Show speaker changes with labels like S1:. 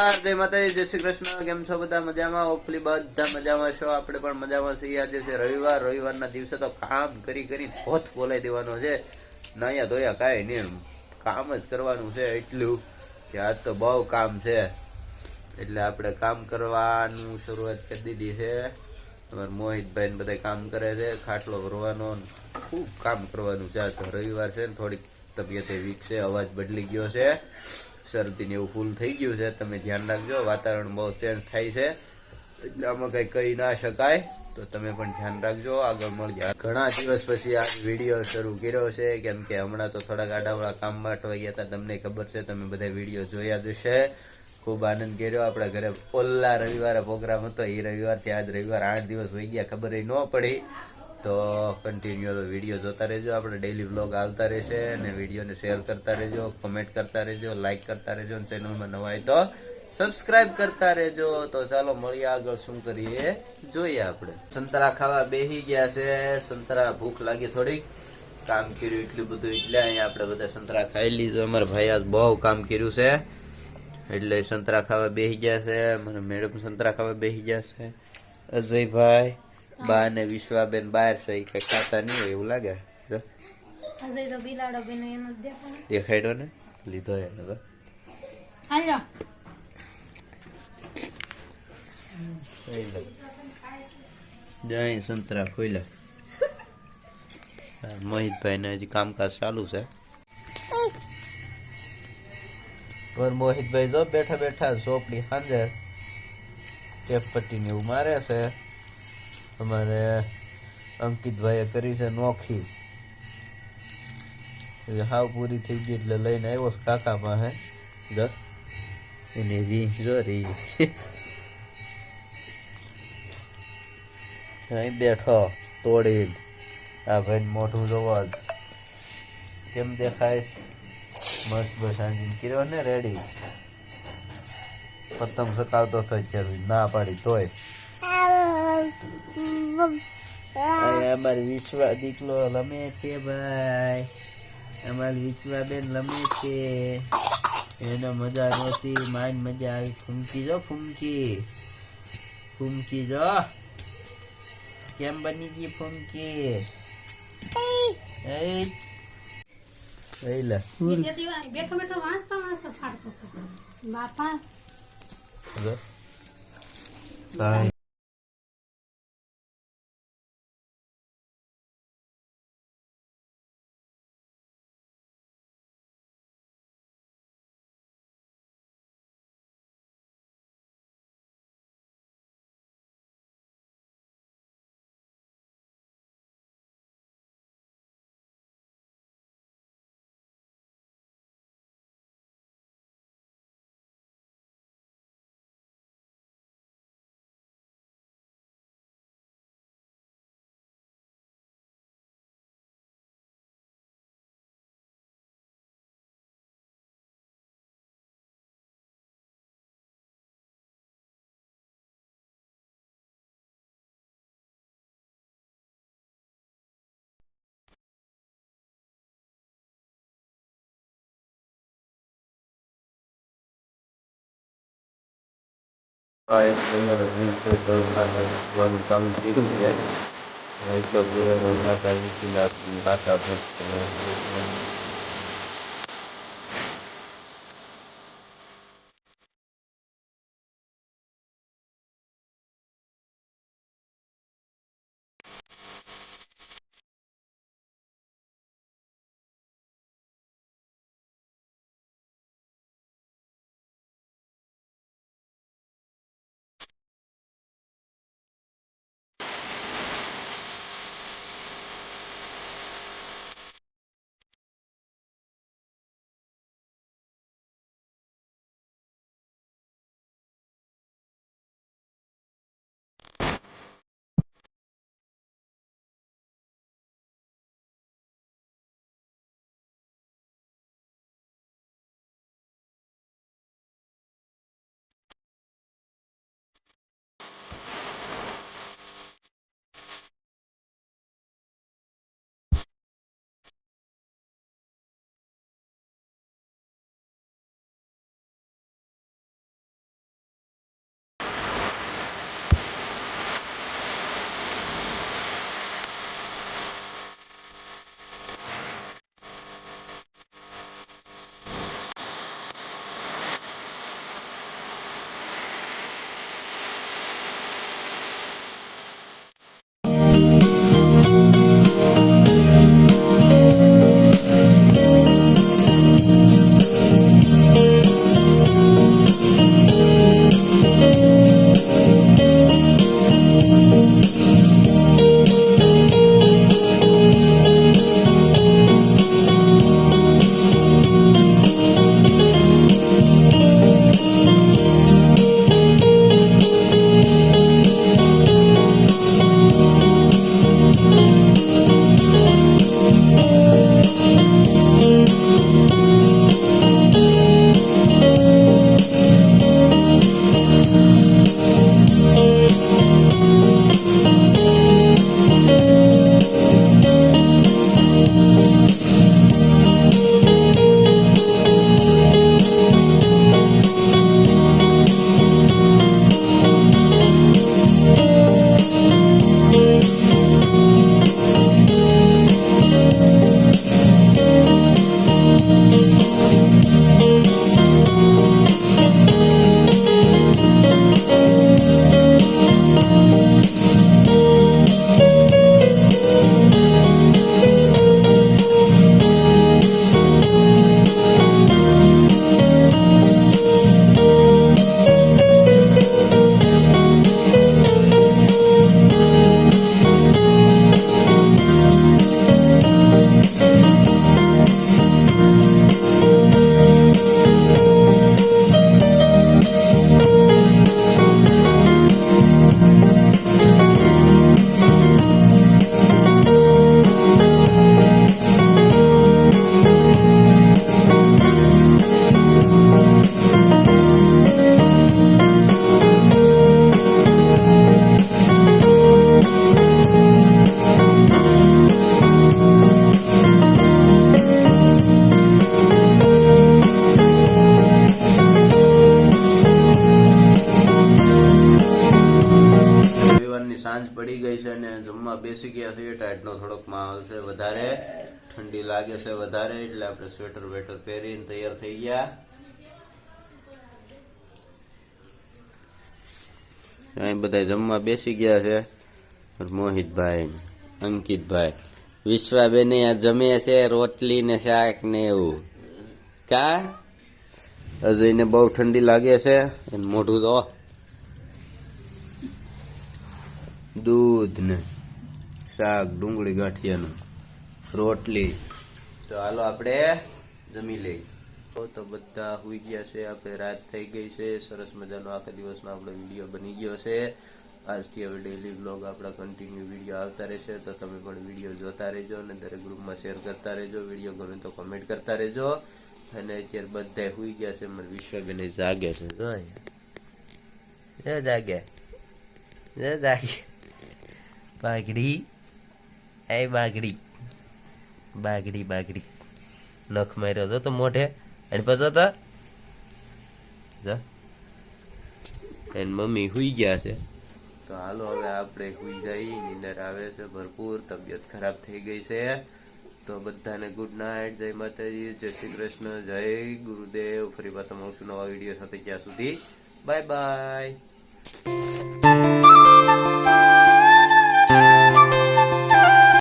S1: નમસ્કાર, જય માતાજી, જય શ્રી કૃષ્ણ। કેમ છો બધા? મજામાં? હોપફુલી બધા મજામાં છો। આપણે પણ મજામાં છીએ। આજે છે રવિવારના દિવસે તો કામ કરી હોથ બોલાઈ દેવાનો છે। નાયા ધોયા કાંઈ નહીં, કામ જ કરવાનું છે એટલું કે આજ તો બહુ કામ છે। એટલે આપણે કામ કરવાનું શરૂઆત કરી દીધી છે। અમારા મોહિતભાઈ ને બધા કામ કરે છે, ખાટલો ભરવાનો, ખૂબ કામ કરવાનું છે। આજ તો રવિવાર છે ને થોડીક તબિયત વીક છે, અવાજ બદલી ગયો છે, શરદી ને એવું ફૂલ થઈ ગયું છે। તમે ધ્યાન રાખજો, વાતાવરણ બહુ ચેન્જ થાય છે એટલે આમાં કઈ કહી ના શકાય, તો તમે પણ ધ્યાન રાખજો। આગળ મળીએ। ઘણા દિવસ પછી આ વિડીયો શરૂ કર્યો છે, કેમ કે હમણાં તો થોડાક આડાવડા કામમાં અટવાઈ ગયા હતા। તમને ખબર છે, તમે બધા વિડીયો જોયા જ હશે। ખૂબ આનંદ કર્યો। આપણા ઘરે ઓલા રવિવારે પ્રોગ્રામ હતો, એ રવિવારથી આજ રવિવાર 8 દિવસ વહી ગયા, ખબર ન પડી। તો કન્ટિન્યુ વિડીયો જોતા રહેજો, આપણે ડેઈલી વ્લોગ આવતા રહેશે, અને વિડીયોને શેર કરતા રહેજો, કમેન્ટ કરતા રહેજો, લાઈક કરતા રહેજો, અને ચેનલમાં નવા હોય તો સબસ્ક્રાઇબ કરતા રહેજો। તો ચાલો મળીએ, આગળ શું કરીએ જોઈએ। આપણે સંતરા ખાવા બેસી ગયા છે। સંતરા ભૂખ લાગી થોડીક, કામ કર્યું એટલું બધું, એટલે અહીંયા આપણે બધા સંતરા ખાઈ લીધું। અમારા ભાઈ આજ બહુ કામ કર્યું છે એટલે સંતરા ખાવા બેસી ગયા છે। મને મેડમ સંતરા ખાવા બેસી ગયા છે। અજયભાઈ, બા ને વિશ્વાબેન બહાર છે, એ કઈ ખાતા નહીં હોય એવું લાગે। દેખાડ્યો ને, લીધો એને તો જય સંતરા ખોઈલા। મોહિતભાઈ ને હજી કામકાજ ચાલુ છે। પર મોહિતભાઈ જો બેઠા બેઠા ઝોપડી સાંજે ટેપ પટ્ટી ને એવું મારે છે। અમારે અંકિતભાઈએ કરી છે નોખી, હાવ પૂરી થઈ ગઈ એટલે લઈને આવ્યો કાકા પાસે। જો એની રી જો રી અહીં બેઠો તોડીને। આ ભાઈ મોઢું જોવો જ કેમ દેખાય, મસ્ત બસ આંજીને કર્યો ને રેડી। પતંગ સકાવતો હતો અત્યારે, ના પાડી તોય। અમારી વિશ્વા દીકલો લમે છે ભાઈ, અમારી વિશ્વા બેન લમે છે, એને મજા નહોતી, માન મજા આવી। ફૂમકી જો, ફૂમકી ફૂમકી જો કેમ બની ગઈ ફૂમકી।
S2: બેઠો બેઠો વાંચતા ફાટતો બાપા।
S1: કામ કર્યું છે। ટાઈટનો થોડોક માહોલ છે વધારે, ઠંડી લાગે છે વધારે, એટલે આપણે સ્વેટર વેટર પહેરીને તૈયાર થઈ ગયા. અહીં બધા જમવા બેસી ગયા છે. મોહિતભાઈ, અંકિતભાઈ, વિશ્વાબેન આ જમે છે રોટલી ને શાક ને એવું. કા અજયને બહુ ઠંડી લાગે છે, એને મોઢું તો દૂધ ને શાક, ડુંગળી ગાંઠિયાનું, રોટલી. તો હાલો આપણે જમી લઈએ. તો બધા હુઈ ગયા છે, આપણે રાત થઈ ગઈ છે. સરસ મજાનો આખા દિવસનો આપણો વિડીયો બની ગયો છે. આજથી હવે ડેલી વ્લોગ આપણા કન્ટિન્યુ વિડીયો આવતા રહેશે. તો તમે પણ વિડીયો જોતા રહેજો અને દરેક ગ્રુપમાં શેર કરતા રહેજો. વિડીયો ગમે તો કમેન્ટ કરતા રહેજો. અને અત્યારે બધા હુઈ ગયા છે. મને વિશ્વબેન જાગે છે, જાગે જાગે. બાગડી એ બાગડી બાગડી બાગડી નખ માર્યો હતો તો મોઢે, અને પછી તો એની મમ્મી હુઈ ગયા છે. તો હાલો હવે આપણે હુઈ જઈ. નીંદર આવે છે ભરપૂર, તબિયત ખરાબ થઈ ગઈ છે. તો બધાને ગુડ નાઇટ, જય માતાજી, જય શ્રી કૃષ્ણ, જય ગુરુદેવ. ફરી પાછા મળશું નવા વિડીયો સાથે. ત્યાં સુધી બાય બાય.